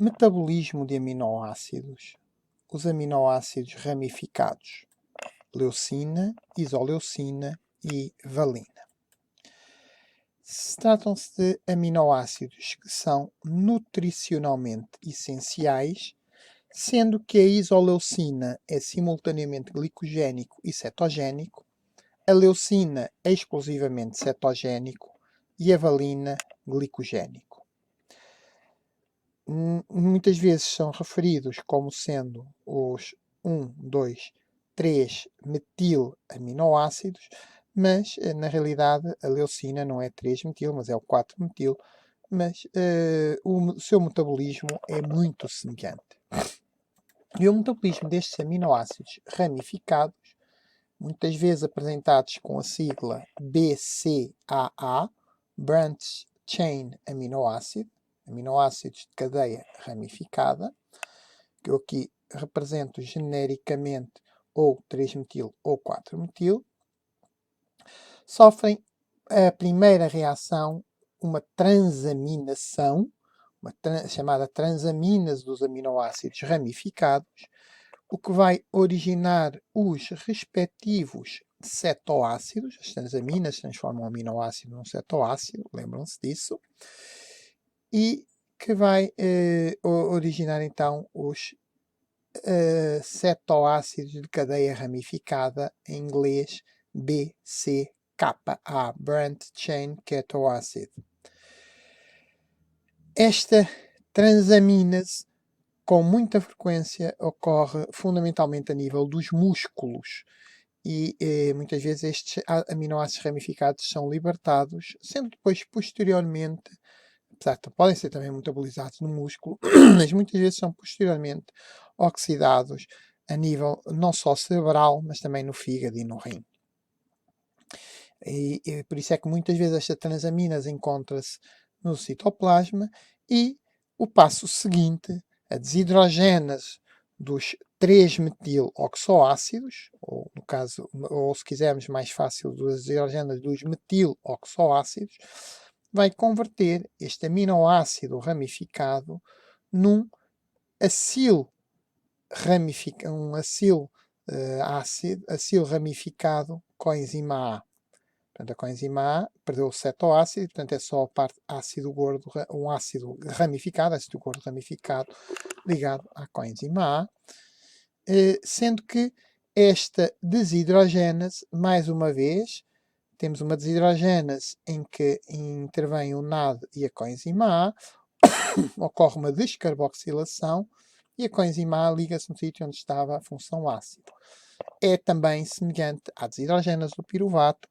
Metabolismo de aminoácidos. Os aminoácidos ramificados: leucina, isoleucina e valina. Tratam-se de aminoácidos que são nutricionalmente essenciais, sendo que a isoleucina é simultaneamente glicogénico e cetogénico, a leucina é exclusivamente cetogénico e a valina glicogénico. Muitas vezes são referidos como sendo os 1, 2, 3 metilaminoácidos, mas na realidade a leucina não é 3-metil, mas é o 4-metil, mas o seu metabolismo é muito semelhante. E o metabolismo destes aminoácidos ramificados, muitas vezes apresentados com a sigla BCAA, Branch Chain Amino Acid, aminoácidos de cadeia ramificada, que eu aqui represento genericamente ou 3-metil ou 4-metil, sofrem a primeira reação, uma transaminação, chamada transaminase dos aminoácidos ramificados, o que vai originar os respectivos cetoácidos. As transaminas transformam o aminoácido num cetoácido, lembram-se disso, e que vai originar então os cetoácidos de cadeia ramificada, em inglês BCKA, Branch Chain Keto Acid. Esta transaminase com muita frequência ocorre fundamentalmente a nível dos músculos e muitas vezes estes aminoácidos ramificados são libertados, sendo depois posteriormente, apesar de podem ser também metabolizados no músculo, mas muitas vezes são posteriormente oxidados a nível não só cerebral, mas também no fígado e no rim. E por isso é que muitas vezes esta transaminase encontra-se no citoplasma e o passo seguinte, a desidrogénase dos 3-metil-oxoácidos, ou no caso, ou se quisermos mais fácil, das desidrogénase dos metil-oxoácidos, vai converter este aminoácido ramificado num acil ramificado coenzima A. Portanto, a coenzima A perdeu o cetoácido, portanto é só a parte ácido gordo, um ácido ramificado, ácido gordo ramificado, ligado à coenzima A, sendo que esta desidrogénase, mais uma vez, temos uma desidrogénase em que intervém o NAD e a coenzima A, ocorre uma descarboxilação e a coenzima A liga-se no sítio onde estava a função ácido. É também semelhante à desidrogénase do piruvato,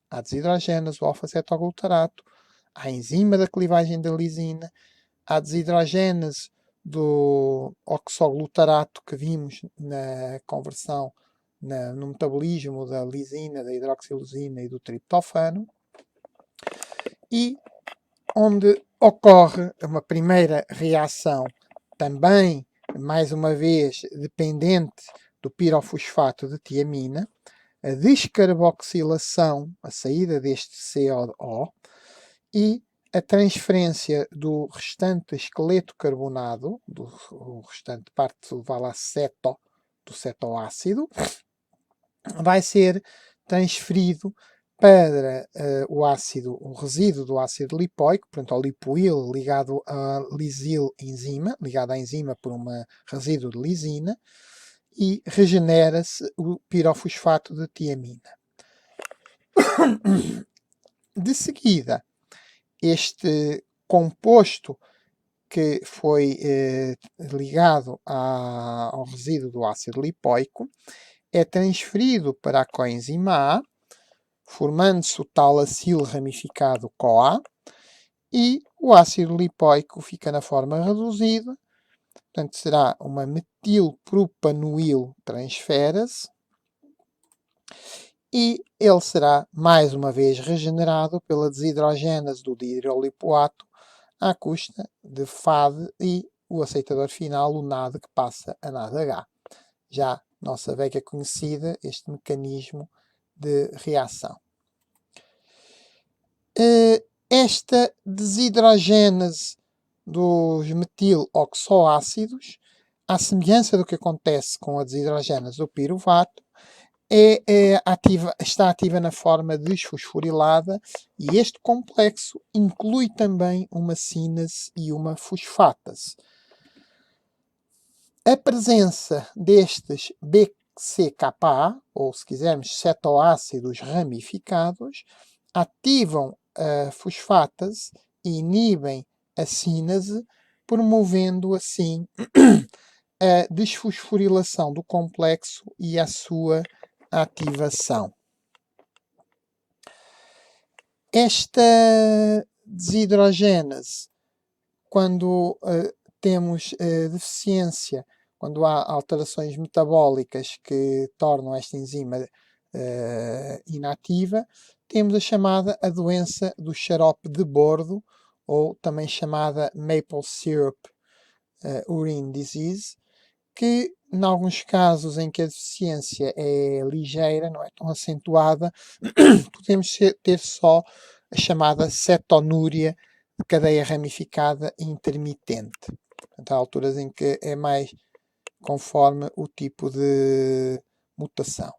à desidrogénase do alfa-cetoglutarato, à enzima da clivagem da lisina, à desidrogénase do oxoglutarato que vimos na conversão no metabolismo da lisina, da hidroxilusina e do triptofano, e onde ocorre uma primeira reação também, mais uma vez, dependente do pirofosfato de tiamina, a descarboxilação, a saída deste CO e a transferência do restante esqueleto carbonado, do restante parte do cetoácido, vai ser transferido para o resíduo do ácido lipoico, portanto ao lipoil ligado à lisil enzima, ligado à enzima por um resíduo de lisina, e regenera-se o pirofosfato de tiamina. De seguida, este composto que foi ligado ao resíduo do ácido lipoico é transferido para a coenzima A, formando-se o tal acil ramificado CoA, e o ácido lipoico fica na forma reduzida, portanto será uma metilpropanoil transferase, e ele será mais uma vez regenerado pela desidrogénase do dihidrolipoato à custa de FAD e o aceitador final, o NAD, que passa a NADH. Já nossa velha conhecida, este mecanismo de reação. Esta desidrogénase dos metil-oxoácidos, à semelhança do que acontece com a desidrogénase do piruvato, está ativa na forma desfosforilada e este complexo inclui também uma sínase e uma fosfatase. A presença destes BCKA, ou se quisermos cetoácidos ramificados, ativam a fosfatase e inibem a sínase, promovendo assim a desfosforilação do complexo e a sua ativação. Esta desidrogénase, quando temos deficiência, quando há alterações metabólicas que tornam esta enzima inativa, temos a chamada a doença do xarope de bordo, ou também chamada maple syrup urine disease, que, em alguns casos em que a deficiência é ligeira, não é tão acentuada, podemos ter só a chamada cetonúria de cadeia ramificada intermitente. Portanto, há alturas em que é mais conforme o tipo de mutação.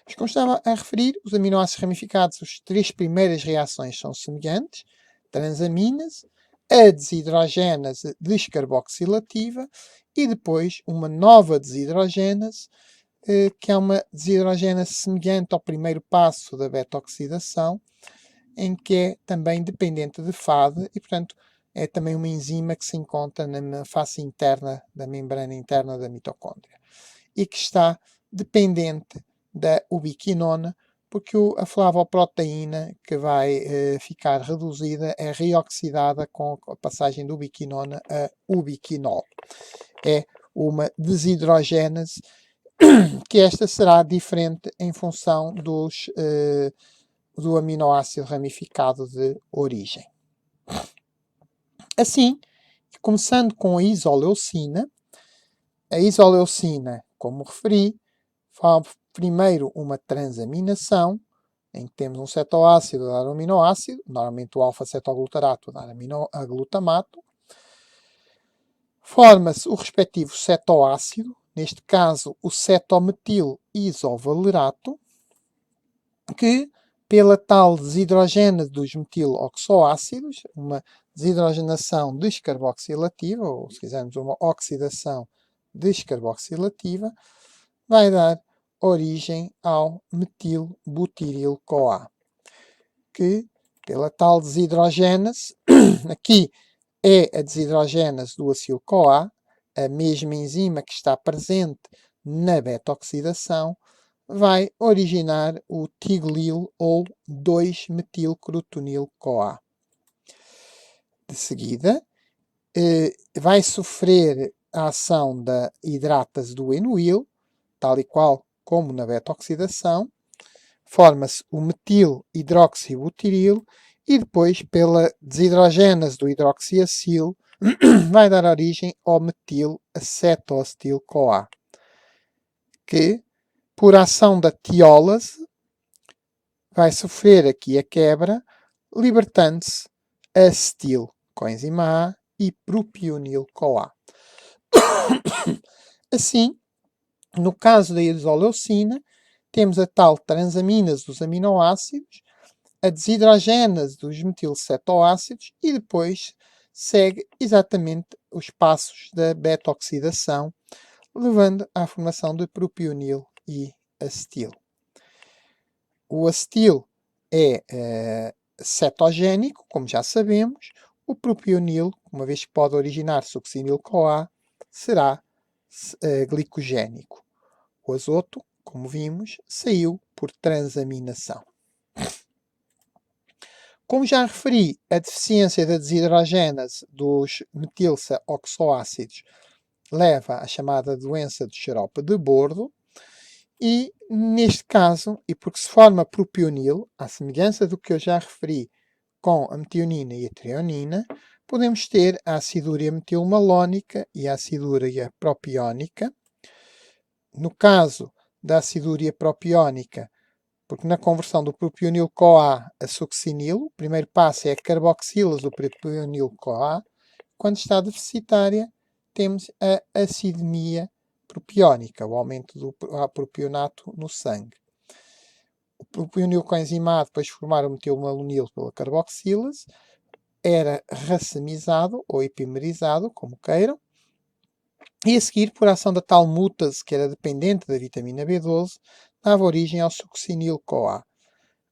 Mas, como estava a referir, os aminoácidos ramificados, as 3 primeiras reações são semelhantes: transaminase, a desidrogénase descarboxilativa e depois uma nova desidrogénase, que é uma desidrogénase semelhante ao primeiro passo da beta-oxidação, em que é também dependente de FAD e, portanto, é também uma enzima que se encontra na face interna da membrana interna da mitocôndria e que está dependente da ubiquinona, porque a flavoproteína que vai ficar reduzida é reoxidada com a passagem da ubiquinona a ubiquinol. É uma desidrogénase que esta será diferente em função do aminoácido ramificado de origem. Assim, começando com a isoleucina, como referi, faz primeiro uma transaminação, em que temos um cetoácido a dar um aminoácido, normalmente o alfa-cetoglutarato a dar glutamato. Forma-se o respectivo cetoácido, neste caso o cetometil isovalerato, que, pela tal desidrogénase dos metil-oxoácidos, uma desidrogenação descarboxilativa, ou se quisermos uma oxidação descarboxilativa, vai dar origem ao metil-butiril-CoA, que, pela tal desidrogénase, aqui é a desidrogénase do acil-CoA, a mesma enzima que está presente na beta-oxidação, vai originar o tiglil ou 2-metilcrotonil-CoA. De seguida, vai sofrer a ação da hidratase do enuil, tal e qual como na beta-oxidação, forma-se o metil-hidroxibutiril e depois, pela desidrogénase do hidroxiacil, vai dar origem ao metil-acetoacetil-CoA, que, por ação da tiólase, vai sofrer aqui a quebra, libertando-se acetil, coenzima A, e propionil-CoA. Assim, no caso da isoleucina, temos a tal transaminase dos aminoácidos, a desidrogénase dos metilcetoácidos e depois segue exatamente os passos da beta-oxidação, levando à formação de propionil e acetil. O acetil é cetogénico, como já sabemos. O propionil, uma vez que pode originar succinil-CoA, será glicogénico. O azoto, como vimos, saiu por transaminação. Como já referi, a deficiência da desidrogénase dos metil-oxoácidos leva à chamada doença do xarope de bordo e, neste caso, e porque se forma propionil, à semelhança do que eu já referi com a metionina e a treonina, podemos ter a acidúria metilmalónica e a acidúria propiónica. No caso da acidúria propiónica, porque na conversão do propionil-CoA a succinil, o primeiro passo é a carboxilase do propionil-CoA, quando está deficitária, temos a acidemia propiónica, o aumento do propionato no sangue. O propionil coenzimado, depois de formar o metilmalonil pela carboxilase, era racemizado ou epimerizado, como queiram, e a seguir, por ação da tal mutase, que era dependente da vitamina B12, dava origem ao succinil-CoA.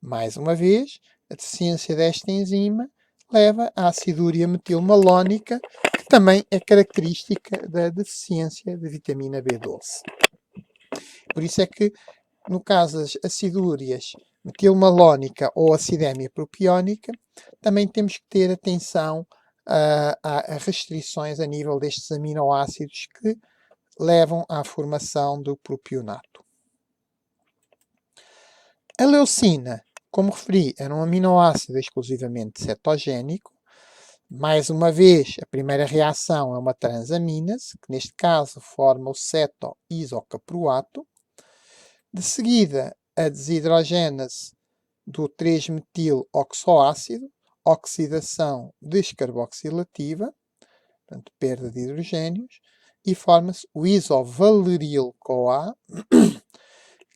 Mais uma vez, a deficiência desta enzima leva à acidúria metilmalónica, que também é característica da deficiência de vitamina B12. Por isso é que, no caso das acidúrias metilmalónica ou acidemia propiónica, também temos que ter atenção a restrições a nível destes aminoácidos que levam à formação do propionato. A leucina, como referi, era um aminoácido exclusivamente cetogénico. Mais uma vez, a primeira reação é uma transaminase, que neste caso forma o ceto-isocaproato. De seguida, a desidrogênase do 3-metil-oxoácido, oxidação descarboxilativa, portanto, perda de hidrogénios, e forma-se o isovaleril-CoA,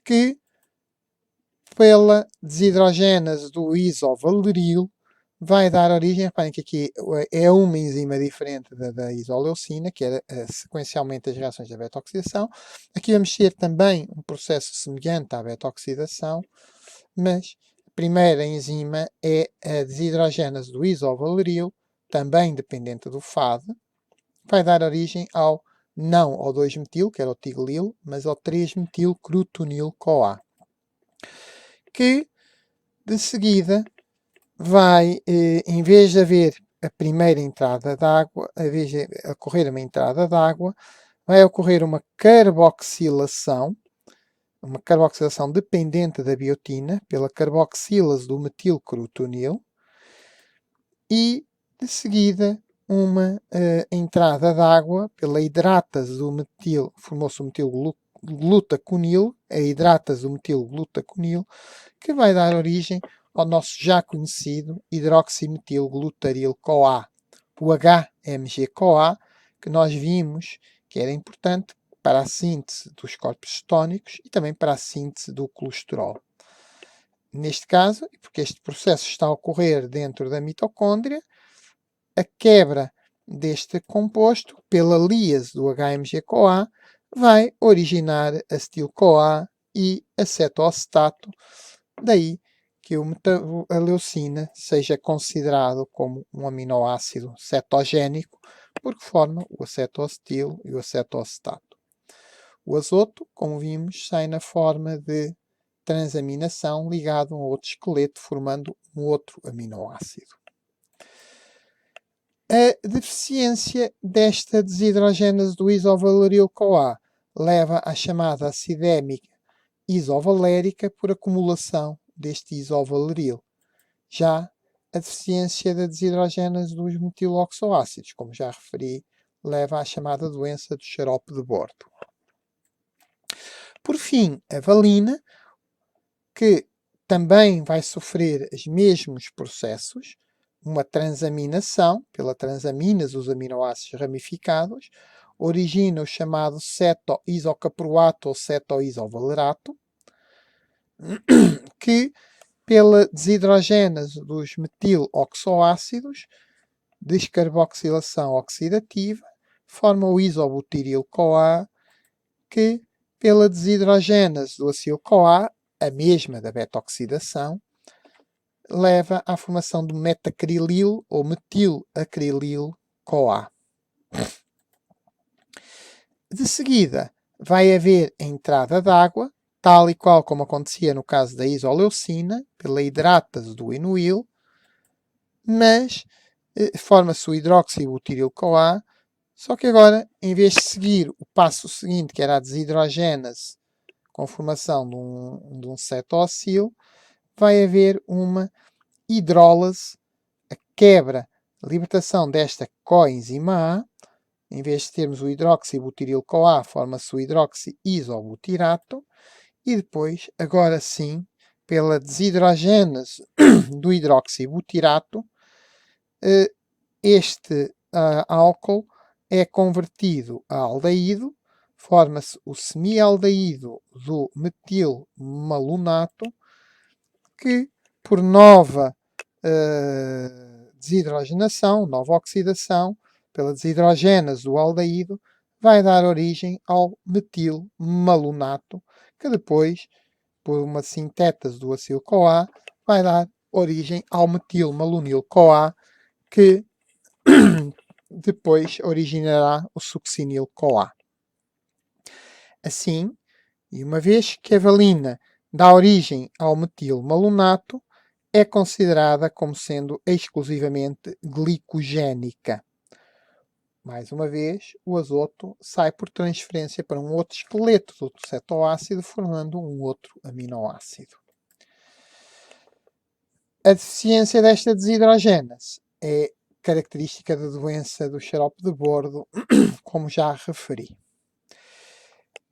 que, pela desidrogênase do isovaleril, vai dar origem, reparem que aqui é uma enzima diferente da isoleucina, que era sequencialmente as reações da beta-oxidação. Aqui vamos ter também um processo semelhante à beta-oxidação, mas a primeira enzima é a desidrogênase do isovaleril, também dependente do FAD, vai dar origem não ao 2-metil, que era o tiglil, mas ao 3-metil-crutonil-CoA, que de seguida vai, em vez de haver a primeira entrada de água, em vez de ocorrer uma entrada de água, vai ocorrer uma carboxilação dependente da biotina, pela carboxilase do metilcrutonil, e de seguida uma entrada de água pela hidratase do metil, formou-se o metilglutaconil, a hidratase do metilglutaconil, que vai dar origem ao nosso já conhecido hidroximetilglutaryl-CoA, o HMG-CoA, que nós vimos que era importante para a síntese dos corpos cetónicos e também para a síntese do colesterol. Neste caso, porque este processo está a ocorrer dentro da mitocôndria, a quebra deste composto pela líase do HMG-CoA vai originar acetil-CoA e acetoacetato, daí que a leucina seja considerado como um aminoácido cetogénico, porque forma o acetoacetil e o acetoacetato. O azoto, como vimos, sai na forma de transaminação ligado a um outro esqueleto, formando um outro aminoácido. A deficiência desta desidrogênase do isovaleril-CoA leva à chamada acidémica isovalérica por acumulação deste isovaleril. Já a deficiência da desidrogênase dos metiloxoácidos, como já referi, leva à chamada doença do xarope de bordo. Por fim, a valina, que também vai sofrer os mesmos processos, uma transaminação, pela transaminase os aminoácidos ramificados, origina o chamado ceto-isocaproato ou ceto-isovalerato, que, pela desidrogênase dos metiloxoácidos, descarboxilação oxidativa, forma o isobutiril-CoA, que, pela desidrogênase do acil-CoA, a mesma da beta-oxidação, leva à formação do metacrilil ou metilacrilil-CoA. De seguida, vai haver a entrada de água, tal e qual como acontecia no caso da isoleucina, pela hidratase do inuil, mas forma-se o hidroxibutiril-CoA, só que agora, em vez de seguir o passo seguinte, que era a desidrogênase com formação de um cetocil, vai haver uma hidrólase, a quebra, a libertação desta coenzima A. Em vez de termos o hidroxibutiril-CoA, forma-se o hidroxi-isobutirato, e depois, agora sim, pela desidrogênase do hidroxibutirato, este álcool é convertido a aldeído, forma-se o semialdeído do metilmalonato, que por nova desidrogenação, nova oxidação, pela desidrogênase do aldeído, vai dar origem ao metilmalonato, que depois, por uma sintétese do acil-CoA, vai dar origem ao metilmalonil-CoA, que depois originará o succinil-CoA. Assim, e uma vez que a valina dá origem ao metilmalonato, é considerada como sendo exclusivamente glicogénica. Mais uma vez, o azoto sai por transferência para um outro esqueleto do cetoácido, formando um outro aminoácido. A deficiência desta desidrogênase é característica da doença do xarope de bordo, como já referi.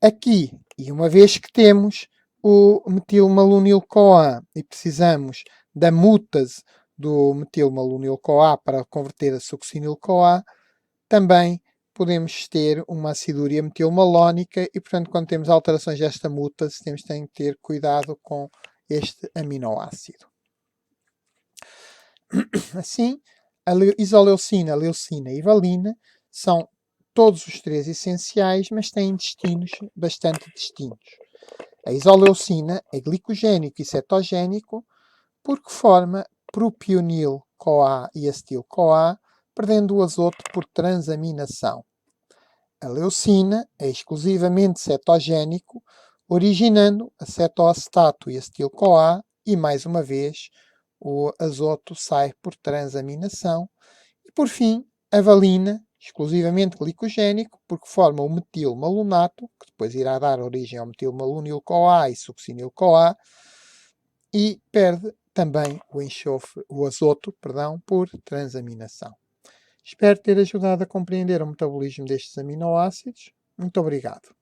Aqui, e uma vez que temos o metilmalonil-CoA e precisamos da mutase do metilmalonil-CoA para converter a succinil-CoA, também podemos ter uma aciduria metilmalónica e, portanto, quando temos alterações desta mutase, temos que ter cuidado com este aminoácido. Assim, a isoleucina, leucina e valina são todos os três essenciais, mas têm destinos bastante distintos. A isoleucina é glicogénico e cetogénico porque forma propionil-CoA e acetil-CoA, perdendo o azoto por transaminação. A leucina é exclusivamente cetogénico, originando a cetoacetato e acetil-CoA e, mais uma vez, o azoto sai por transaminação. E, por fim, a valina, exclusivamente glicogénico, porque forma o metilmalonato, que depois irá dar origem ao metilmalonil-CoA e succinil-CoA, e perde também o azoto, por transaminação. Espero ter ajudado a compreender o metabolismo destes aminoácidos. Muito obrigado.